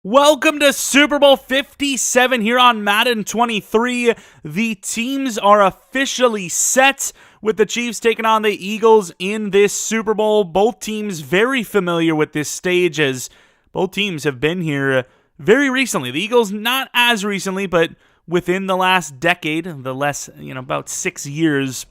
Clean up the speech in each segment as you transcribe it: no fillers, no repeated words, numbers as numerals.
Welcome to Super Bowl 57 here on Madden 23. The teams are officially set with the Chiefs taking on the Eagles in this Super Bowl. Both teams very familiar with this stage as both teams have been here very recently. The Eagles not as recently, but within the last decade, about 6 years.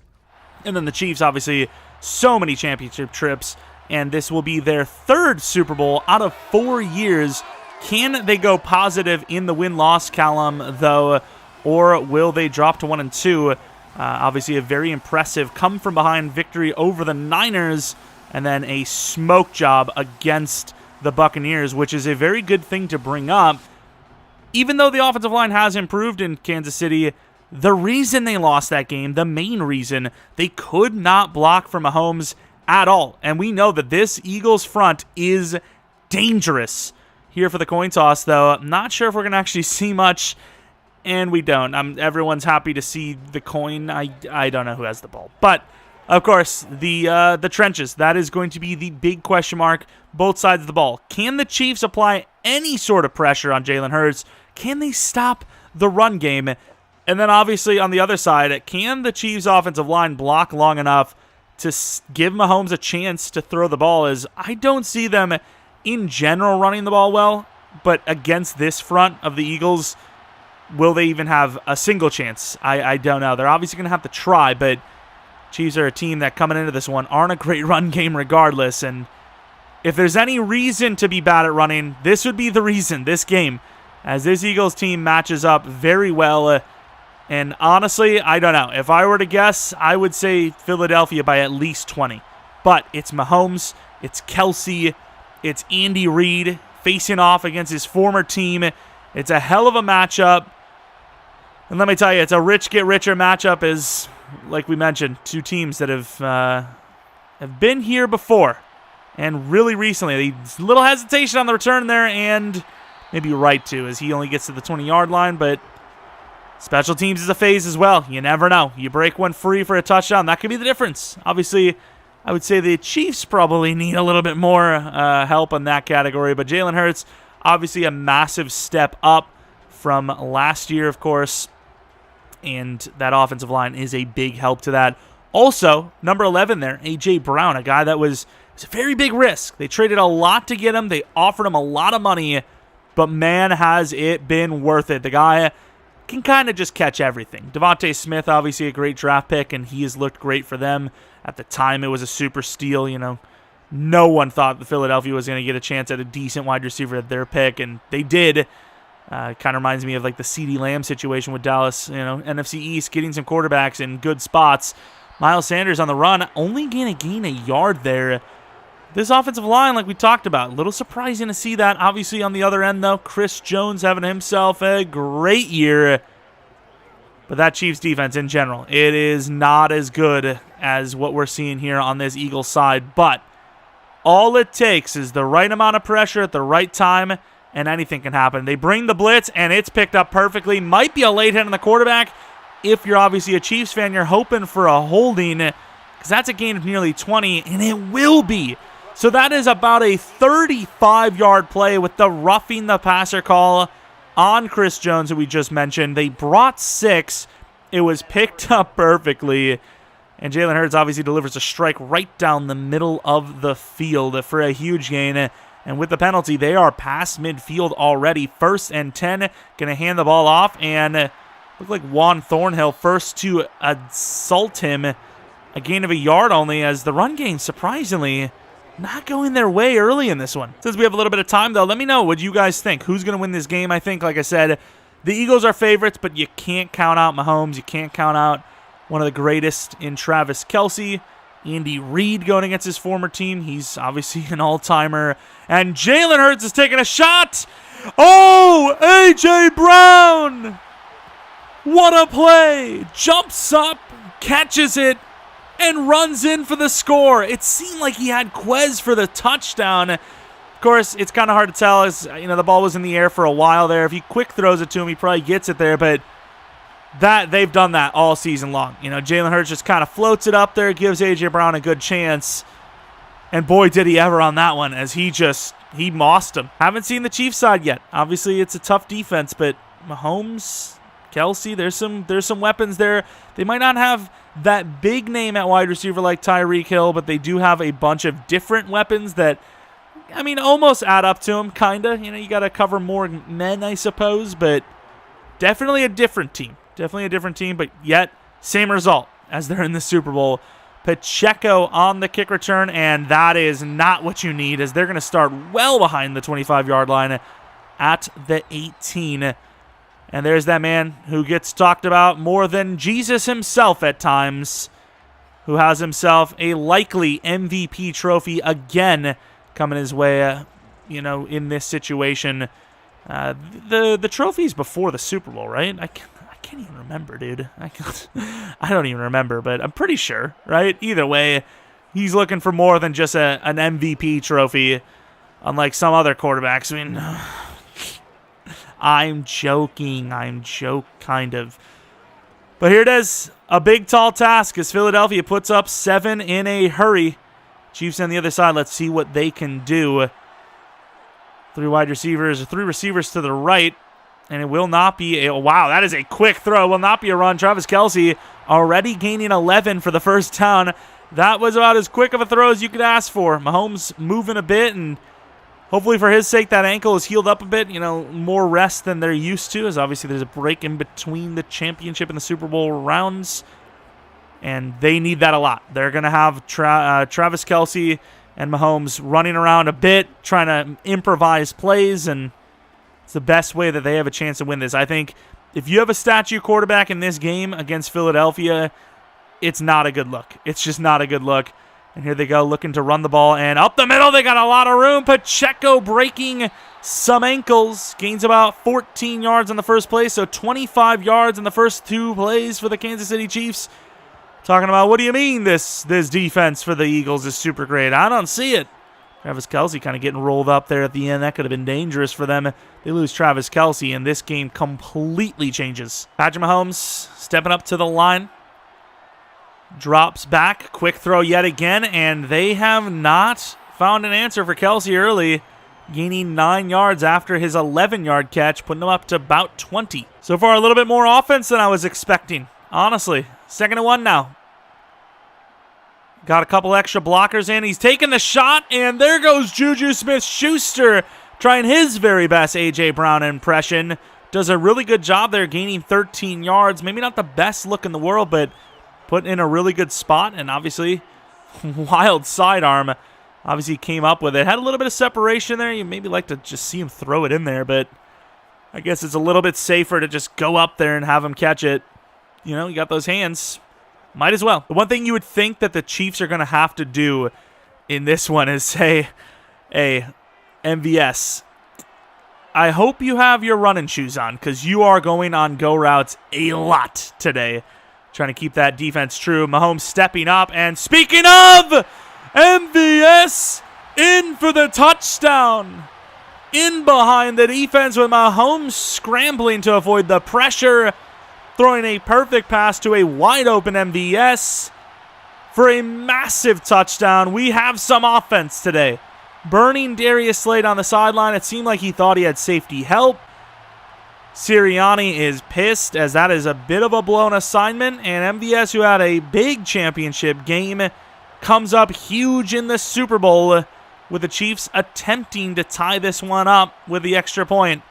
And then the Chiefs, obviously, so many championship trips, and this will be their third Super Bowl out of 4 years. Can they go positive in the win-loss column, though, or will they drop to 1-2? Obviously, a very impressive come-from-behind victory over the Niners, and then a smoke job against the Buccaneers, which is a very good thing to bring up. Even though the offensive line has improved in Kansas City, the reason they lost that game, the main reason, they could not block for Mahomes at all. And we know that this Eagles front is dangerous. Here for the coin toss, though, I'm not sure if we're going to actually see much, and we don't. Everyone's happy to see the coin. I don't know who has the ball. But, of course, the trenches, that is going to be the big question mark, both sides of the ball. Can the Chiefs apply any sort of pressure on Jalen Hurts? Can they stop the run game? And then, obviously, on the other side, can the Chiefs' offensive line block long enough to give Mahomes a chance to throw the ball? As I don't see them in general running the ball well, but against this front of the Eagles, will they even have a single chance? I don't know. They're obviously going to have to try, but Chiefs are a team that coming into this one aren't a great run game regardless, and if there's any reason to be bad at running, this would be the reason, this game, as this Eagles team matches up very well, and honestly, I don't know. If I were to guess, I would say Philadelphia by at least 20, but it's Mahomes, it's Kelce, it's Andy Reid facing off against his former team. It's a hell of a matchup. And let me tell you, it's a rich get richer matchup as, like we mentioned, two teams that have been here before. And really recently, a little hesitation on the return there, and maybe right to, as he only gets to the 20-yard line. But special teams is a phase as well. You never know. You break one free for a touchdown, that could be the difference. Obviously, I would say the Chiefs probably need a little bit more help in that category. But Jalen Hurts, obviously a massive step up from last year, of course. And that offensive line is a big help to that. Also, number 11 there, A.J. Brown, a guy that was a very big risk. They traded a lot to get him. They offered him a lot of money. But man, has it been worth it. The guy can kind of just catch everything. Devontae Smith, obviously a great draft pick, and he has looked great for them. At the time, it was a super steal. No one thought that Philadelphia was going to get a chance at a decent wide receiver at their pick, and they did. Kind of reminds me of like the CeeDee Lamb situation with Dallas. NFC East getting some quarterbacks in good spots. Miles Sanders on the run, only going to gain a yard there. This offensive line, like we talked about, a little surprising to see that. Obviously, on the other end, though, Chris Jones having himself a great year. But that Chiefs defense in general, it is not as good as what we're seeing here on this Eagles side. But all it takes is the right amount of pressure at the right time, and anything can happen. They bring the blitz, and it's picked up perfectly. Might be a late hit on the quarterback. If you're obviously a Chiefs fan, you're hoping for a holding, because that's a gain of nearly 20, and it will be. So that is about a 35-yard play with the roughing the passer call on Chris Jones, who we just mentioned. They brought 6. It was picked up perfectly. And Jalen Hurts obviously delivers a strike right down the middle of the field for a huge gain. And with the penalty, they are past midfield already. 1st and 10, going to hand the ball off. And look like Juan Thornhill first to assault him. A gain of a yard only, as the run game, surprisingly, not going their way early in this one. Since we have a little bit of time, though, let me know what you guys think. Who's going to win this game? I think, like I said, the Eagles are favorites, but you can't count out Mahomes. You can't count out one of the greatest in Travis Kelce. Andy Reid going against his former team. He's obviously an all-timer. And Jalen Hurts is taking a shot. Oh, A.J. Brown. What a play. Jumps up, catches it, and runs in for the score. It seemed like he had Quez for the touchdown. Of course, it's kind of hard to tell as the ball was in the air for a while there. If he quick throws it to him, he probably gets it there, but they've done that all season long. Jalen Hurts just kind of floats it up there, gives A.J. Brown a good chance. And boy, did he ever on that one, as he just he mossed him. Haven't seen the Chiefs side yet. Obviously, it's a tough defense, but Mahomes, Kelce, there's some weapons there. They might not have that big name at wide receiver like Tyreek Hill, but they do have a bunch of different weapons that, I mean, almost add up to them, kind of. You know, you got to cover more men, I suppose, but definitely a different team. Definitely a different team, but yet same result as they're in the Super Bowl. Pacheco on the kick return, and that is not what you need, as they're going to start well behind the 25-yard line at the 18. And there's that man who gets talked about more than Jesus himself at times, who has himself a likely MVP trophy again coming his way, in this situation. The trophy's before the Super Bowl, right? I can't even remember, dude. I don't even remember, but I'm pretty sure, right? Either way, he's looking for more than just an MVP trophy, unlike some other quarterbacks. I mean, I'm joking, kind of. But here it is, a big, tall task as Philadelphia puts up 7 in a hurry. Chiefs on the other side, let's see what they can do. 3 receivers to the right. And it will not be wow, that is a quick throw. It will not be a run. Travis Kelce already gaining 11 for the first down. That was about as quick of a throw as you could ask for. Mahomes moving a bit, and hopefully for his sake that ankle is healed up a bit. More rest than they're used to, as obviously there's a break in between the championship and the Super Bowl rounds. And they need that a lot. They're going to have Travis Kelce and Mahomes running around a bit, trying to improvise plays, and it's the best way that they have a chance to win this. I think if you have a statue quarterback in this game against Philadelphia, it's not a good look. It's just not a good look. And here they go, looking to run the ball, and up the middle, they got a lot of room. Pacheco breaking some ankles, gains about 14 yards on the first play, so 25 yards in the first 2 plays for the Kansas City Chiefs. Talking about, what do you mean this defense for the Eagles is super great? I don't see it. Travis Kelce kind of getting rolled up there at the end. That could have been dangerous for them. They lose Travis Kelce, and this game completely changes. Patrick Mahomes stepping up to the line. Drops back. Quick throw yet again, and they have not found an answer for Kelce early. Gaining 9 yards after his 11-yard catch, putting him up to about 20. So far, a little bit more offense than I was expecting, honestly. 2nd and 1 now. Got a couple extra blockers in. He's taking the shot, and there goes Juju Smith-Schuster trying his very best A.J. Brown impression. Does a really good job there, gaining 13 yards. Maybe not the best look in the world, but put in a really good spot, and obviously, wild sidearm. Obviously came up with it. Had a little bit of separation there. You maybe like to just see him throw it in there, but I guess it's a little bit safer to just go up there and have him catch it. You got those hands. Might as well. The one thing you would think that the Chiefs are going to have to do in this one is say, hey, MVS, I hope you have your running shoes on, because you are going on go routes a lot today. Trying to keep that defense true. Mahomes stepping up, and speaking of, MVS in for the touchdown. In behind the defense with Mahomes scrambling to avoid the pressure. Throwing a perfect pass to a wide-open MVS for a massive touchdown. We have some offense today. Burning Darius Slade on the sideline. It seemed like he thought he had safety help. Sirianni is pissed, as that is a bit of a blown assignment. And MVS, who had a big championship game, comes up huge in the Super Bowl, with the Chiefs attempting to tie this one up with the extra point,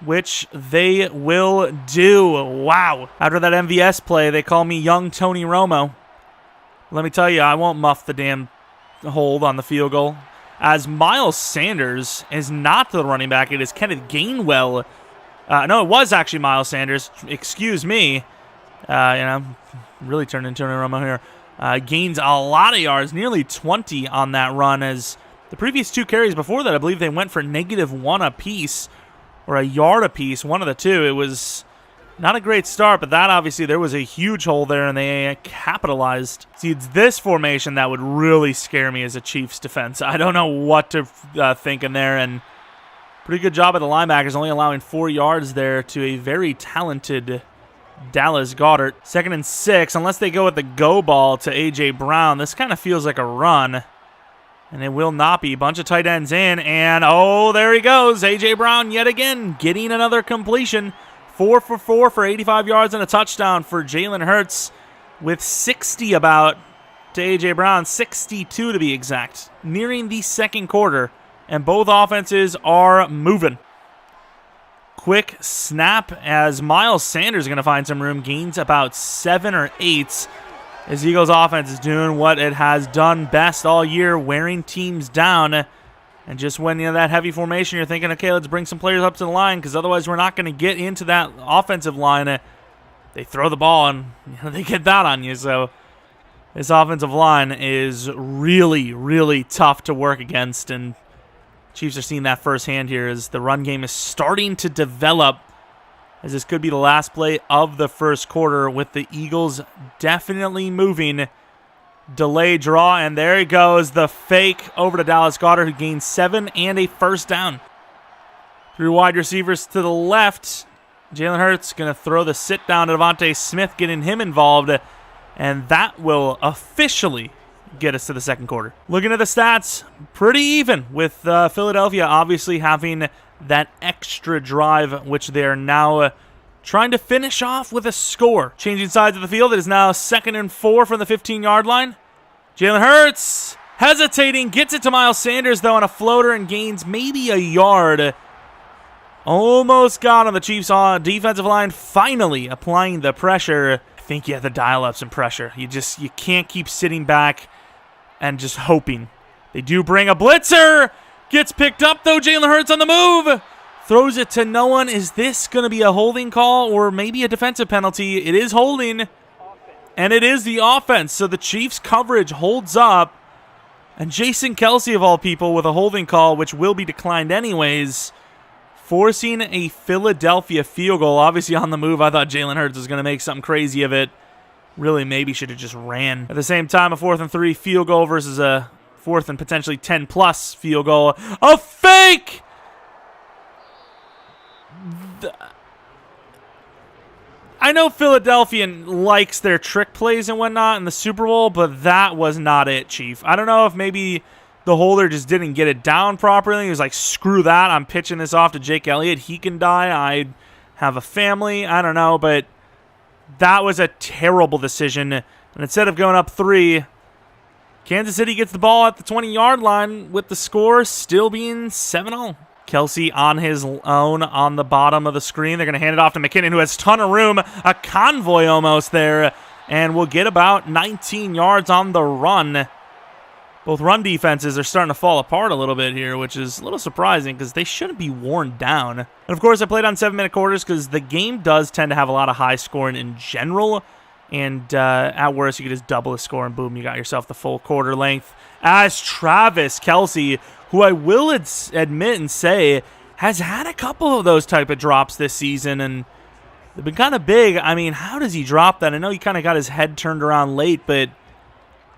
which they will do. Wow. After that MVS play, they call me young Tony Romo. Let me tell you, I won't muff the damn hold on the field goal, as Miles Sanders is not the running back. It is Kenneth Gainwell. No, it was actually Miles Sanders. Excuse me. Really turned into Tony Romo here. Gains a lot of yards, nearly 20 on that run, as the previous 2 carries before that, I believe they went for -1 apiece, or a yard apiece, one of the two. It was not a great start, but that obviously there was a huge hole there, and they capitalized. See, it's this formation that would really scare me as a Chiefs defense. I don't know what to think in there, and pretty good job at the linebackers, only allowing 4 yards there to a very talented Dallas Goedert. 2nd and 6, unless they go with the go ball to A.J. Brown. This kind of feels like a run. And it will not be. Bunch of tight ends in, and oh, there he goes. A.J. Brown yet again getting another completion. 4 for 4 for 85 yards and a touchdown for Jalen Hurts, with 60 about to A.J. Brown, 62 to be exact. Nearing the second quarter, and both offenses are moving. Quick snap as Miles Sanders is going to find some room. Gains about 7 or 8. As Eagles offense is doing what it has done best all year, wearing teams down. And just when that heavy formation, you're thinking, okay, let's bring some players up to the line, because otherwise we're not going to get into that offensive line. They throw the ball and they get that on you. So this offensive line is really, really tough to work against. And Chiefs are seeing that firsthand here as the run game is starting to develop, as this could be the last play of the first quarter, with the Eagles definitely moving. Delay draw, and there he goes, the fake over to Dallas Goedert, who gains 7 and a first down. 3 wide receivers to the left. Jalen Hurts going to throw the sit down to Devontae Smith, getting him involved, and that will officially get us to the second quarter. Looking at the stats, pretty even, with Philadelphia obviously having that extra drive, which they're now trying to finish off with a score. Changing sides of the field, it is now 2nd and 4 from the 15-yard line. Jalen Hurts hesitating, gets it to Miles Sanders, though, on a floater, and gains maybe a yard. Almost got on the Chiefs' defensive line, finally applying the pressure. I think you have to dial up some pressure. You can't keep sitting back and just hoping. They do bring a blitzer. Gets picked up, though. Jalen Hurts on the move. Throws it to no one. Is this going to be a holding call or maybe a defensive penalty? It is holding, and it is the offense. So the Chiefs' coverage holds up, and Jason Kelce, of all people, with a holding call, which will be declined anyways, forcing a Philadelphia field goal. Obviously on the move, I thought Jalen Hurts was going to make something crazy of it. Really, maybe should have just ran. At the same time, a 4th and 3 field goal versus a 4th and potentially 10-plus field goal. A fake! I know Philadelphia likes their trick plays and whatnot in the Super Bowl, but that was not it, Chief. I don't know if maybe the holder just didn't get it down properly. He was like, screw that. I'm pitching this off to Jake Elliott. He can die. I have a family. I don't know, but that was a terrible decision. And instead of going up 3, Kansas City gets the ball at the 20-yard line, with the score still being 7-0. Kelce on his own on the bottom of the screen. They're going to hand it off to McKinnon, who has a ton of room. A convoy almost there. And will get about 19 yards on the run. Both run defenses are starting to fall apart a little bit here, which is a little surprising because they shouldn't be worn down. And of course, I played on 7-minute quarters because the game does tend to have a lot of high scoring in general. And at worst, you could just double the score and boom, you got yourself the full quarter length. As Travis Kelce, who I will admit and say has had a couple of those type of drops this season, and they've been kind of big. I mean, how does he drop that? I know he kind of got his head turned around late, but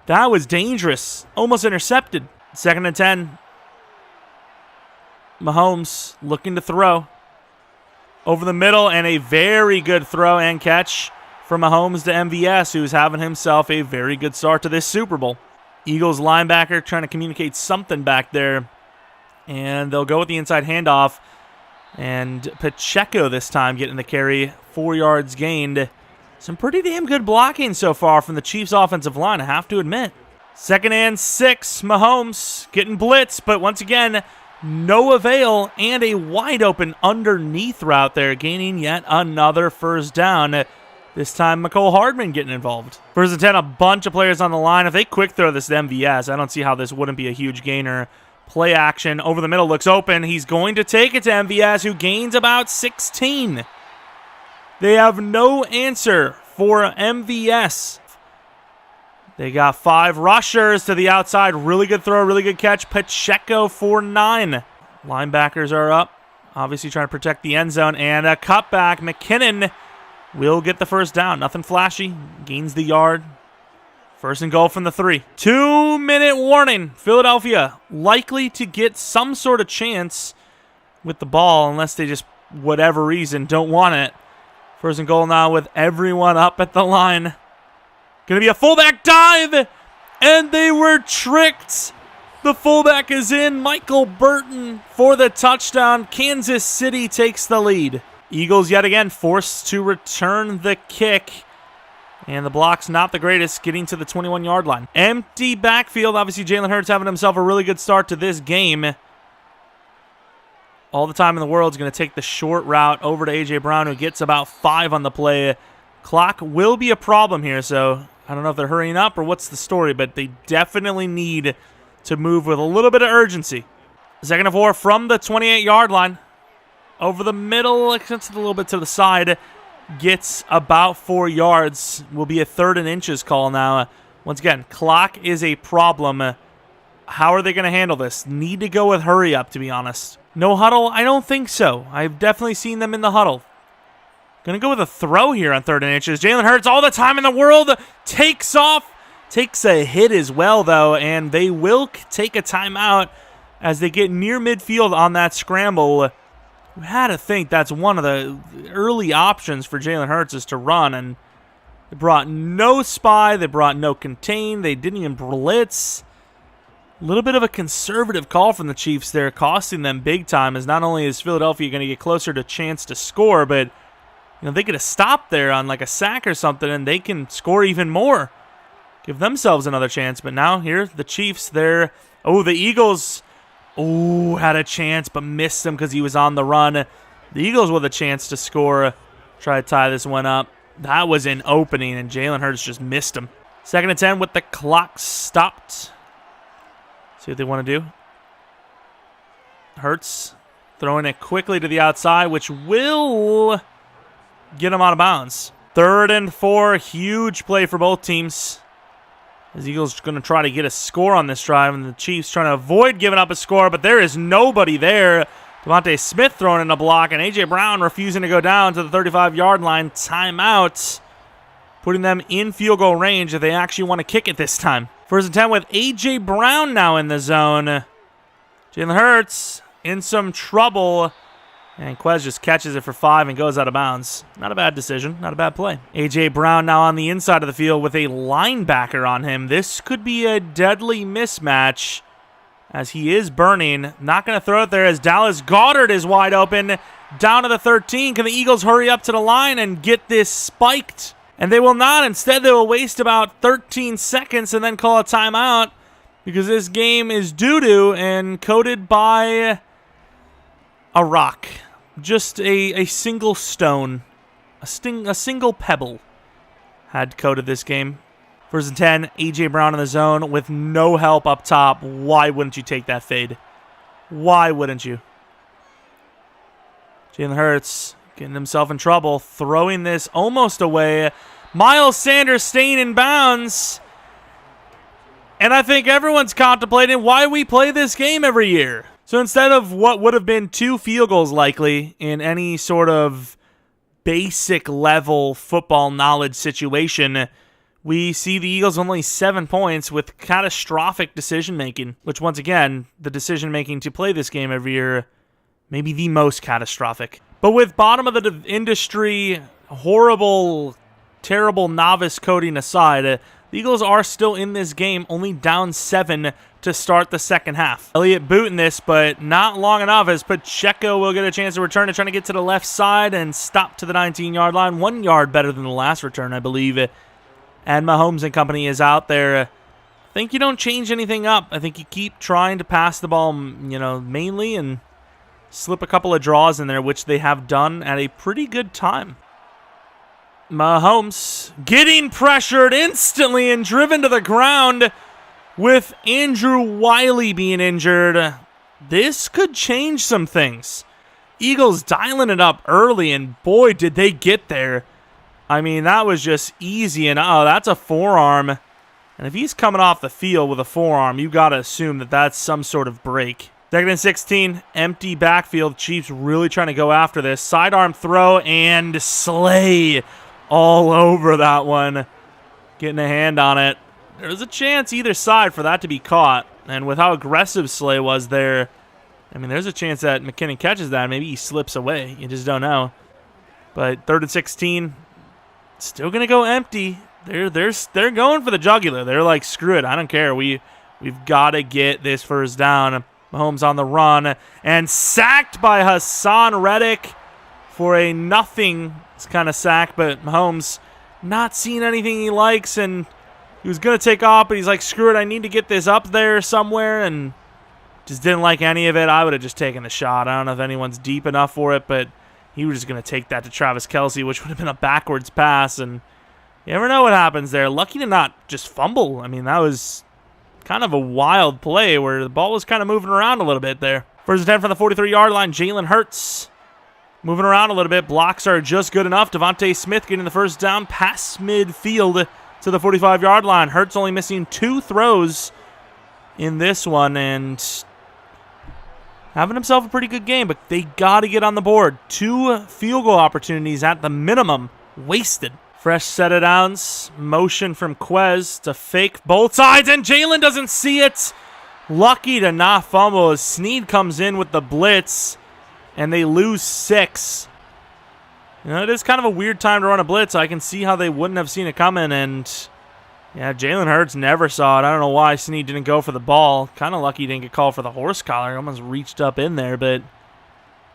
that was dangerous. Almost intercepted. 2nd and 10. Mahomes looking to throw. Over the middle, and a very good throw and catch for Mahomes to MVS, who's having himself a very good start to this Super Bowl. Eagles linebacker trying to communicate something back there, and they'll go with the inside handoff. And Pacheco this time getting the carry, 4 yards gained. Some pretty damn good blocking so far from the Chiefs' offensive line, I have to admit. 2nd and 6, Mahomes getting blitzed, but once again, no avail, and a wide open underneath route there, gaining yet another first down. This time, Mecole Hardman getting involved. 1st and 10, a bunch of players on the line. If they quick throw this to MVS, I don't see how this wouldn't be a huge gainer. Play action, over the middle, looks open. He's going to take it to MVS, who gains about 16. They have no answer for MVS. They got 5 rushers to the outside. Really good throw, really good catch. Pacheco for 9. Linebackers are up, obviously trying to protect the end zone. And a cutback. McKinnon will get the first down. Nothing flashy. Gains the yard. 1st and goal from the 3. 2-minute warning. Philadelphia likely to get some sort of chance with the ball unless they just, whatever reason, don't want it. 1st and goal now with everyone up at the line. Going to be a fullback dive, and they were tricked. The fullback is in. Michael Burton for the touchdown. Kansas City takes the lead. Eagles yet again forced to return the kick. And the block's not the greatest, getting to the 21-yard line. Empty backfield. Obviously, Jalen Hurts having himself a really good start to this game. All the time in the world is going to take the short route over to A.J. Brown, who gets about 5 on the play. Clock will be a problem here, so I don't know if they're hurrying up or what's the story, but they definitely need to move with a little bit of urgency. 2nd and 4 from the 28-yard line. Over the middle, extends a little bit to the side. Gets about 4 yards. Will be a 3rd and inches call now. Once again, clock is a problem. How are they going to handle this? Need to go with hurry up, to be honest. No huddle? I don't think so. I've definitely seen them in the huddle. Going to go with a throw here on 3rd and inches. Jalen Hurts, all the time in the world, takes off. Takes a hit as well, though, and they will take a timeout as they get near midfield on that scramble. You had to think that's one of the early options for Jalen Hurts is to run, and they brought no spy, they brought no contain, they didn't even blitz. A little bit of a conservative call from the Chiefs there, costing them big time, as not only is Philadelphia going to get closer to chance to score, but they get a stop there on like a sack or something, and they can score even more. Give themselves another chance, but now here, the Chiefs, the Eagles, had a chance, but missed him because he was on the run. The Eagles with a chance to score, try to tie this one up. That was an opening, and Jalen Hurts just missed him. 2nd and 10 with the clock stopped. See what they want to do. Hurts throwing it quickly to the outside, which will get him out of bounds. 3rd and 4, huge play for both teams. The Eagles are going to try to get a score on this drive, and the Chiefs trying to avoid giving up a score, but there is nobody there. Devontae Smith throwing in a block, and A.J. Brown refusing to go down to the 35-yard line. Timeout, putting them in field goal range if they actually want to kick it this time. 1st and 10 with A.J. Brown now in the zone. Jalen Hurts in some trouble. And Quez just catches it for 5 and goes out of bounds. Not a bad decision. Not a bad play. A.J. Brown now on the inside of the field with a linebacker on him. This could be a deadly mismatch as he is burning. Not going to throw it there as Dallas Goedert is wide open. Down to the 13. Can the Eagles hurry up to the line and get this spiked? And they will not. Instead, they will waste about 13 seconds and then call a timeout because this game is doo-doo and coated by a rock. Just a single stone, a single pebble had coated this game. 1st and 10, A.J. Brown in the zone with no help up top. Why wouldn't you take that fade? Why wouldn't you? Jalen Hurts getting himself in trouble, throwing this almost away. Miles Sanders staying in bounds. And I think everyone's contemplating why we play this game every year. So instead of what would have been 2 field goals likely in any sort of basic level football knowledge situation, we see the Eagles only 7 points with catastrophic decision-making, which once again, the decision-making to play this game every year, maybe the most catastrophic. But with bottom of the industry, horrible, terrible novice coding aside, the Eagles are still in this game, only down 7 to start the second half. Elliott booting this, but not long enough as Pacheco will get a chance to return it, trying to get to the left side and stop to the 19-yard line. 1 yard better than the last return, I believe. And Mahomes and company is out there. I think you don't change anything up. I think you keep trying to pass the ball, mainly, and slip a couple of draws in there, which they have done at a pretty good time. Mahomes getting pressured instantly and driven to the ground with Andrew Wiley being injured. This could change some things. Eagles dialing it up early, and boy, did they get there. I mean, that was just easy, and that's a forearm. And if he's coming off the field with a forearm, you got to assume that that's some sort of break. 2nd and 16, empty backfield. Chiefs really trying to go after this. Sidearm throw, and Slay all over that one. Getting a hand on it. There's a chance either side for that to be caught. And with how aggressive Slay was there, I mean, there's a chance that McKinnon catches that. Maybe he slips away. You just don't know. But 3rd and 16, still going to go empty. They're going for the jugular. They're like, screw it. I don't care. We We've got to get this first down. Mahomes on the run and sacked by Hassan Reddick for a nothing kind of sack, but Mahomes not seeing anything he likes, and he was going to take off, but he's like, screw it, I need to get this up there somewhere, and just didn't like any of it. I would have just taken the shot. I don't know if anyone's deep enough for it, but he was just going to take that to Travis Kelce, which would have been a backwards pass, and you never know what happens there. Lucky to not just fumble. I mean, that was kind of a wild play where the ball was kind of moving around a little bit there. First and 10 from the 43-yard line. Jalen Hurts moving around a little bit. Blocks are just good enough. Devontae Smith getting the first down past midfield to the 45-yard line. Hurts only missing 2 throws in this one and having himself a pretty good game, but they got to get on the board. 2 field goal opportunities at the minimum wasted. Fresh set of downs. Motion from Quez to fake both sides, and Jalen doesn't see it. Lucky to not fumble as Snead comes in with the blitz, and they lose 6. You know, it is kind of a weird time to run a blitz. I can see how they wouldn't have seen it coming, and yeah, Jalen Hurts never saw it. I don't know why Snead didn't go for the ball. Kind of lucky he didn't get called for the horse collar. He almost reached up in there, but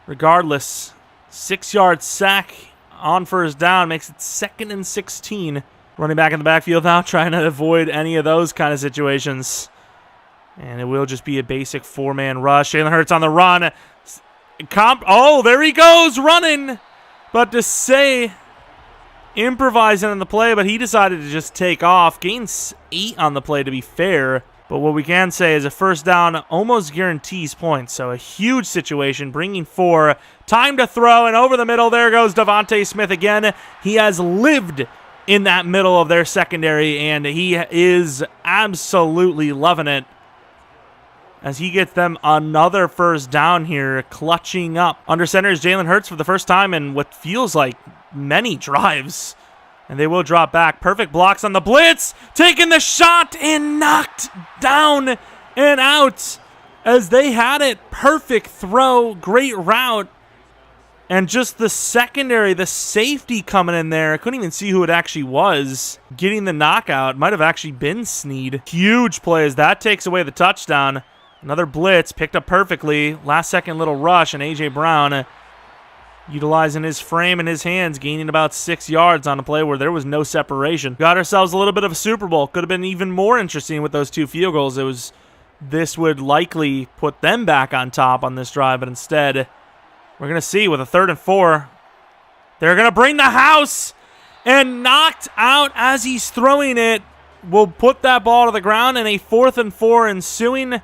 regardless, 6-yard sack on first down makes it 2nd and 16. Running back in the backfield now, trying to avoid any of those kind of situations. And it will just be a basic 4-man rush. Jalen Hurts on the run. Oh, there he goes, running. But to say, improvising on the play, but he decided to just take off. Gains 8 on the play, to be fair. But what we can say is a first down almost guarantees points. So a huge situation, bringing 4. Time to throw, and over the middle, there goes Devontae Smith again. He has lived in that middle of their secondary, and he is absolutely loving it as he gets them another first down here, clutching up. Under center is Jalen Hurts for the first time in what feels like many drives. And they will drop back. Perfect blocks on the blitz. Taking the shot and knocked down and out as they had it. Perfect throw. Great route. And just the secondary, the safety coming in there. I couldn't even see who it actually was. Getting the knockout. Might have actually been Snead. Huge play as that takes away the touchdown. Another blitz. Picked up perfectly. Last second little rush. And A.J. Brown utilizing his frame and his hands, gaining about 6 yards on a play where there was no separation. Got ourselves a little bit of a Super Bowl. Could have been even more interesting with those 2 field goals. This would likely put them back on top on this drive, but instead, we're going to see with a 3rd and 4, they're going to bring the house, and knocked out as he's throwing it will put that ball to the ground, and a 4th and 4 ensuing,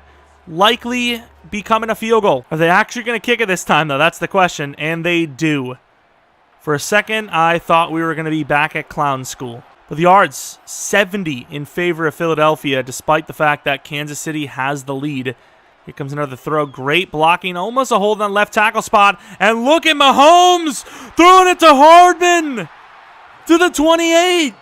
likely becoming a field goal. Are they actually going to kick it this time, though? That's the question, and they do. For a second, I thought we were going to be back at clown school. But the odds, 70 in favor of Philadelphia, despite the fact that Kansas City has the lead. Here comes another throw. Great blocking. Almost a hold on left tackle spot. And look at Mahomes throwing it to Hardman to the 28.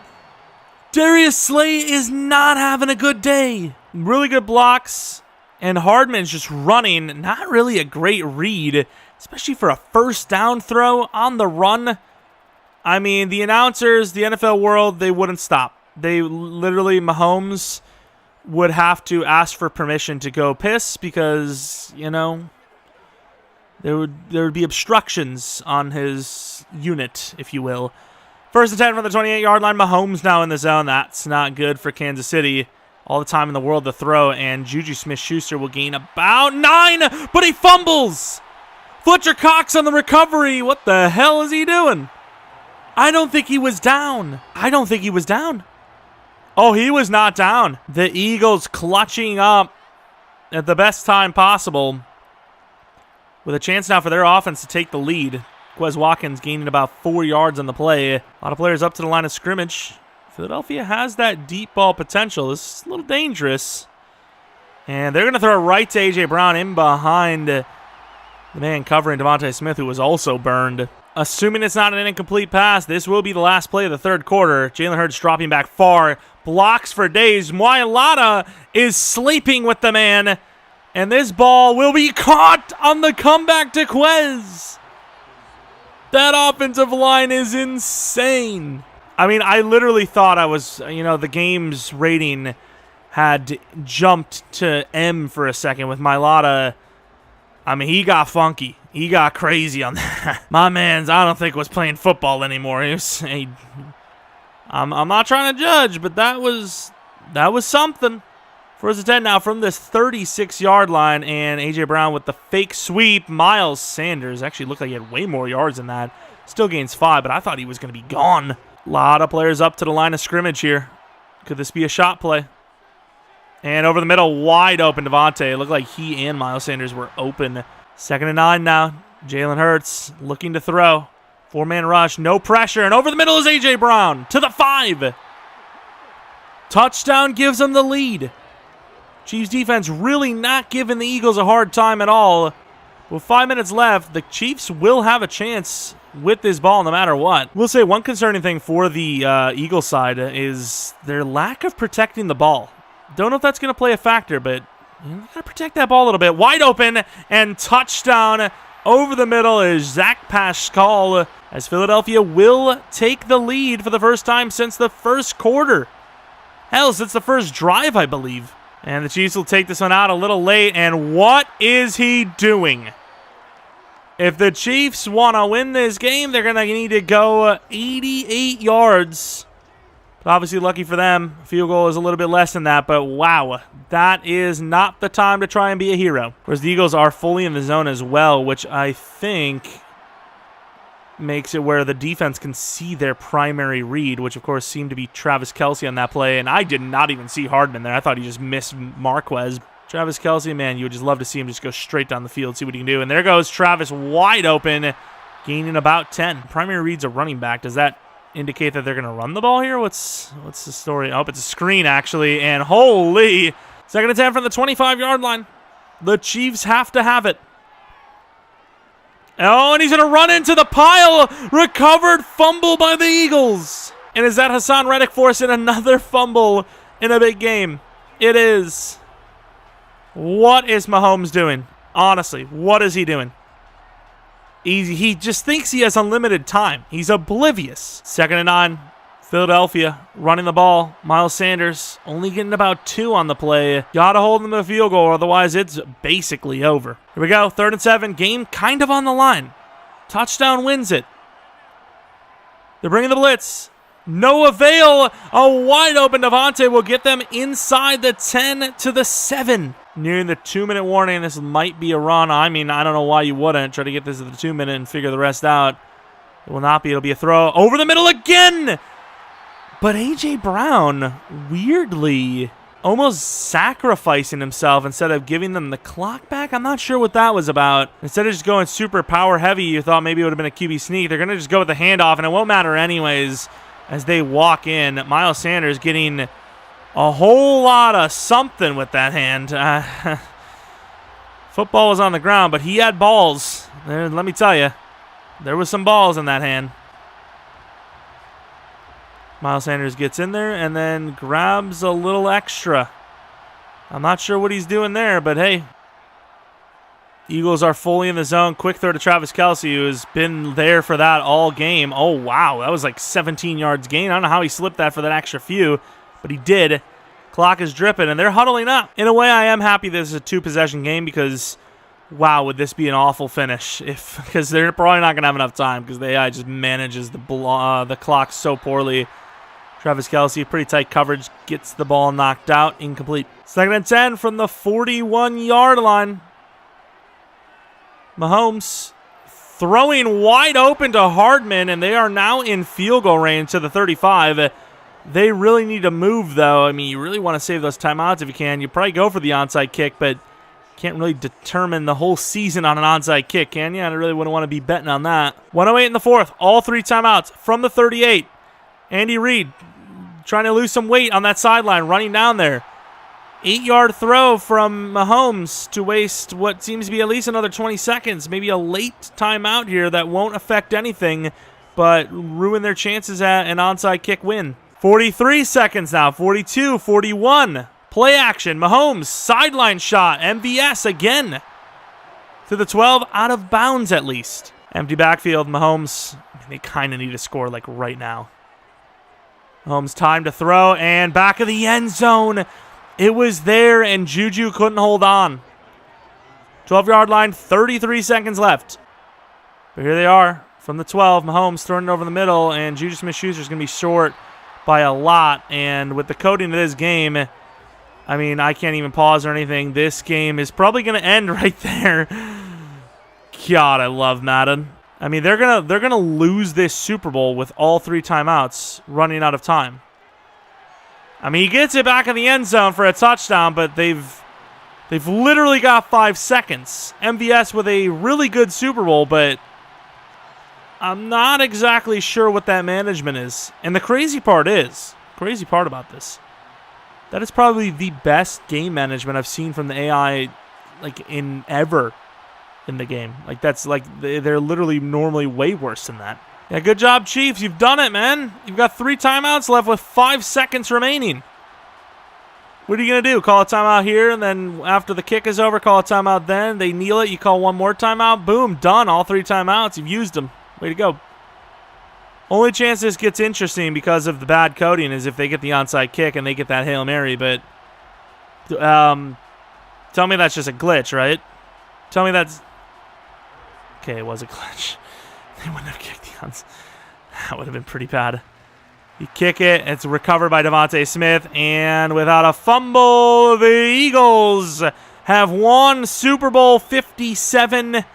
Darius Slay is not having a good day. Really good blocks. And Hardman's just running. Not really a great read, especially for a first down throw on the run. I mean, the announcers, the NFL world, they wouldn't stop. They literally, Mahomes would have to ask for permission to go piss because, you know, there would be obstructions on his unit, if you will. First and 10 from the 28-yard line. Mahomes now in the zone. That's not good for Kansas City. All the time in the world to throw, and Juju Smith-Schuster will gain about 9, but he fumbles. Fletcher Cox on the recovery. What the hell is he doing? I don't think he was down. Oh, he was not down. The Eagles clutching up at the best time possible with a chance now for their offense to take the lead. Quez Watkins gaining about 4 yards on the play. A lot of players up to the line of scrimmage. Philadelphia has that deep ball potential. This is a little dangerous. And they're going to throw it right to A.J. Brown in behind the man covering Devontae Smith, who was also burned. Assuming it's not an incomplete pass, this will be the last play of the 3rd quarter. Jalen Hurts dropping back far. Blocks for days. Moilata is sleeping with the man. And this ball will be caught on the comeback to Quez. That offensive line is insane. I mean, I literally thought I was, the game's rating had jumped to M for a second with Mailata. I mean, he got funky. He got crazy on that. My man's, I don't think, was playing football anymore. I'm not trying to judge, but that was something. First and 10 now from this 36-yard line, and A.J. Brown with the fake sweep. Miles Sanders actually looked like he had way more yards than that. Still gains 5, but I thought he was going to be gone. A lot of players up to the line of scrimmage here. Could this be a shot play? And over the middle, wide open Devontae. It looked like he and Miles Sanders were open. 2nd and 9 now. Jalen Hurts looking to throw. 4-man rush, no pressure, and over the middle is A.J. Brown to the 5. Touchdown gives them the lead. Chiefs defense really not giving the Eagles a hard time at all. With 5 minutes left, the Chiefs will have a chance with this ball no matter what. We'll say one concerning thing for the Eagles side is their lack of protecting the ball. Don't know if that's going to play a factor, but you got to protect that ball a little bit. Wide open and touchdown over the middle is Zach Pascal, as Philadelphia will take the lead for the first time since the first quarter. Hell, since the first drive, I believe. And the Chiefs will take this one out a little late. And what is he doing? If the Chiefs want to win this game, they're going to need to go 88 yards. But obviously, lucky for them, field goal is a little bit less than that. But wow, that is not the time to try and be a hero. Whereas the Eagles are fully in the zone as well, which I think makes it where the defense can see their primary read, which of course seemed to be Travis Kelce on that play. And I did not even see Hardman there. I thought he just missed Marquez. Travis Kelce, man, you would just love to see him just go straight down the field, see what he can do. And there goes Travis wide open, gaining about 10. Primary read's a running back. Does that indicate that they're going to run the ball here? What's the story? Oh, it's a screen, actually. And holy, 2nd and 10 from the 25-yard line. The Chiefs have to have it. Oh, and he's going to run into the pile. Recovered fumble by the Eagles. And is that Hassan Reddick forcing another fumble in a big game? It is. What is Mahomes doing? Honestly, what is he doing? He just thinks he has unlimited time. He's oblivious. 2nd and 9. Philadelphia running the ball. Miles Sanders only getting about 2 on the play. Gotta hold them to a field goal, otherwise it's basically over. Here we go, 3rd and 7. Game kind of on the line. Touchdown wins it. They're bringing the blitz. No avail. A wide open Devontae will get them inside the 10 to the 7. Nearing the 2-minute warning. This might be a run. I mean, I don't know why you wouldn't try to get this at the 2-minute and figure the rest out. It will not be. It'll be a throw over the middle again. But A.J. Brown, weirdly, almost sacrificing himself instead of giving them the clock back. I'm not sure what that was about. Instead of just going super power heavy, you thought maybe it would have been a QB sneak. They're going to just go with the handoff, and it won't matter anyways as they walk in. Miles Sanders getting a whole lot of something with that hand. Football was on the ground, but he had balls. Let me tell you, there was some balls in that hand. Miles Sanders gets in there and then grabs a little extra. I'm not sure what he's doing there, but hey. Eagles are fully in the zone. Quick throw to Travis Kelce, who has been there for that all game. Oh, wow. That was like 17 yards gain. I don't know how he slipped that for that extra few, but he did. Clock is dripping, and they're huddling up. In a way, I am happy this is a 2-possession game because, wow, would this be an awful finish because they're probably not going to have enough time because the AI just manages the clock so poorly. Travis Kelce, pretty tight coverage, gets the ball knocked out, incomplete. 2nd and 10 from the 41-yard line. Mahomes throwing wide open to Hardman, and they are now in field goal range to the 35. They really need to move, though. I mean, you really want to save those timeouts if you can. You probably go for the onside kick, but can't really determine the whole season on an onside kick, can you? I really wouldn't want to be betting on that. 1:08 in the 4th. All 3 timeouts from the 38. Andy Reid trying to lose some weight on that sideline, running down there. 8-yard throw from Mahomes to waste what seems to be at least another 20 seconds. Maybe a late timeout here that won't affect anything, but ruin their chances at an onside kick win. 43 seconds now, 42, 41. Play action, Mahomes, sideline shot, MVS again. To the 12, out of bounds at least. Empty backfield, Mahomes, they kind of need to score like right now. Mahomes time to throw, and back of the end zone. It was there, and Juju couldn't hold on. 12-yard line, 33 seconds left. But here they are from the 12. Mahomes throwing it over the middle, and Juju Smith-Schuster is going to be short by a lot. And with the coding of this game, I mean, I can't even pause or anything. This game is probably going to end right there. God, I love Madden. I mean, they're gonna lose this Super Bowl with all 3 timeouts running out of time. I mean, he gets it back in the end zone for a touchdown, but they've literally got 5 seconds. MVS with a really good Super Bowl, but I'm not exactly sure what that management is. And the crazy part about this, that is probably the best game management I've seen from the AI, like, in ever in the game. Like, that's like, they're literally normally way worse than that. Yeah, good job, Chiefs. You've done it, man. You've got 3 timeouts left with 5 seconds remaining. What are you going to do? Call a timeout here, and then after the kick is over, call a timeout then. They kneel it. You call one more timeout. Boom, done. All 3 timeouts. You've used them. Way to go. Only chance this gets interesting because of the bad coding is if they get the onside kick and they get that Hail Mary, but tell me that's just a glitch, right? Tell me that's... Okay, it was a glitch. They wouldn't have kicked the onside. That would have been pretty bad. You kick it, it's recovered by Devontae Smith, and without a fumble, the Eagles have won Super Bowl 57.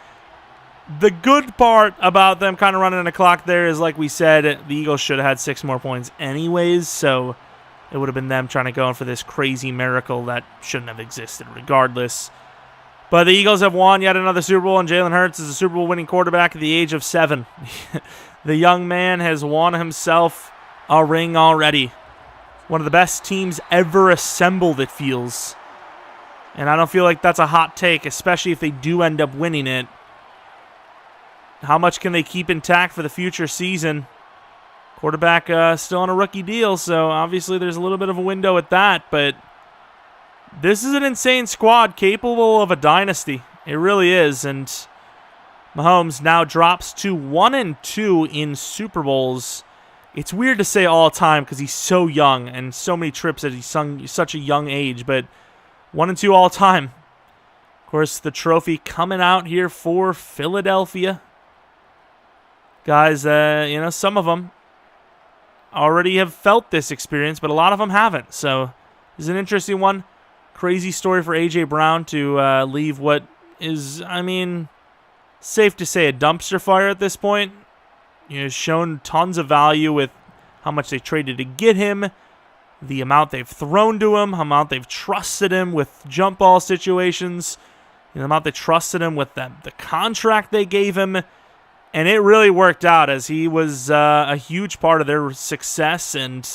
The good part about them kind of running the clock there is, like we said, the Eagles should have had 6 more points anyways, so it would have been them trying to go in for this crazy miracle that shouldn't have existed regardless. But the Eagles have won yet another Super Bowl, and Jalen Hurts is a Super Bowl winning quarterback at the age of 7. The young man has won himself a ring already. One of the best teams ever assembled, it feels. And I don't feel like that's a hot take, especially if they do end up winning it. How much can they keep intact for the future season? Quarterback still on a rookie deal, so obviously there's a little bit of a window at that, but this is an insane squad capable of a dynasty. It really is, and Mahomes now drops to 1-2 in Super Bowls. It's weird to say all time because he's so young and so many trips at such a young age, but 1-2 all time. Of course, the trophy coming out here for Philadelphia. Guys, some of them already have felt this experience, but a lot of them haven't. So this is an interesting one. Crazy story for A.J. Brown to leave what is, I mean, safe to say a dumpster fire at this point. He's shown tons of value with how much they traded to get him, the amount they've thrown to him, how amount they've trusted him with jump ball situations, the amount they trusted him with the contract they gave him. And it really worked out as he was a huge part of their success and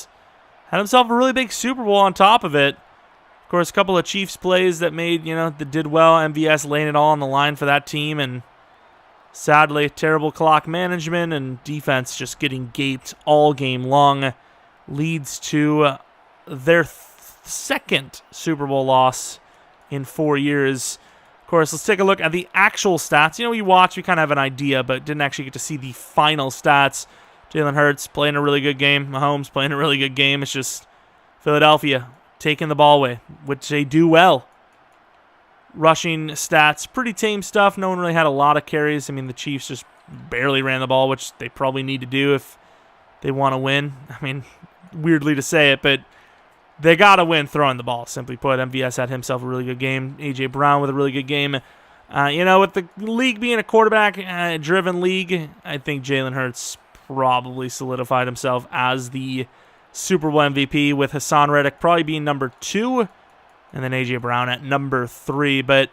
had himself a really big Super Bowl on top of it. Of course, a couple of Chiefs plays that that did well. MVS laying it all on the line for that team. And sadly, terrible clock management and defense just getting gaped all game long leads to their second Super Bowl loss in 4 years. Of course, let's take a look at the actual stats. We watch, we kind of have an idea, but didn't actually get to see the final stats. Jalen Hurts playing a really good game. Mahomes playing a really good game. It's just Philadelphia taking the ball away, which they do well. Rushing stats, pretty tame stuff. No one really had a lot of carries. I mean, the Chiefs just barely ran the ball, which they probably need to do if they want to win. I mean, weirdly to say it, but they got to win throwing the ball, simply put. MVS had himself a really good game. A.J. Brown with a really good game. With the league being a quarterback-driven league, I think Jalen Hurts probably solidified himself as the Super Bowl MVP, with Hassan Reddick probably being number 2, and then A.J. Brown at number 3. But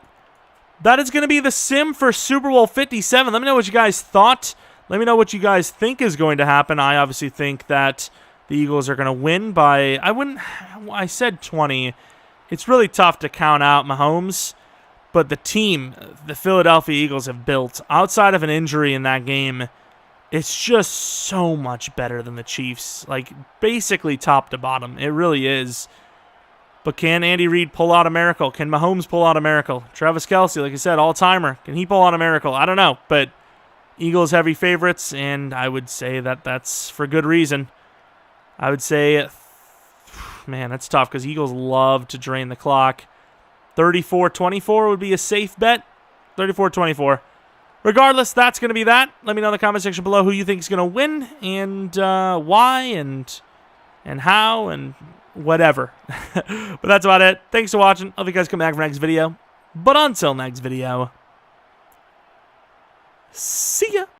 that is going to be the sim for Super Bowl 57. Let me know what you guys thought. Let me know what you guys think is going to happen. I obviously think that the Eagles are going to win by, I said 20. It's really tough to count out Mahomes, but the team the Philadelphia Eagles have built, outside of an injury in that game, it's just so much better than the Chiefs. Like, basically top to bottom. It really is. But can Andy Reid pull out a miracle? Can Mahomes pull out a miracle? Travis Kelce, like I said, all-timer. Can he pull out a miracle? I don't know, but Eagles heavy favorites, and I would say that that's for good reason. I would say man, that's tough because Eagles love to drain the clock. 34-24 would be a safe bet. 34-24. Regardless, that's going to be that. Let me know in the comment section below who you think is going to win and why and how and whatever. But that's about it. Thanks for watching. Hope you guys come back for next video. But until next video, see ya.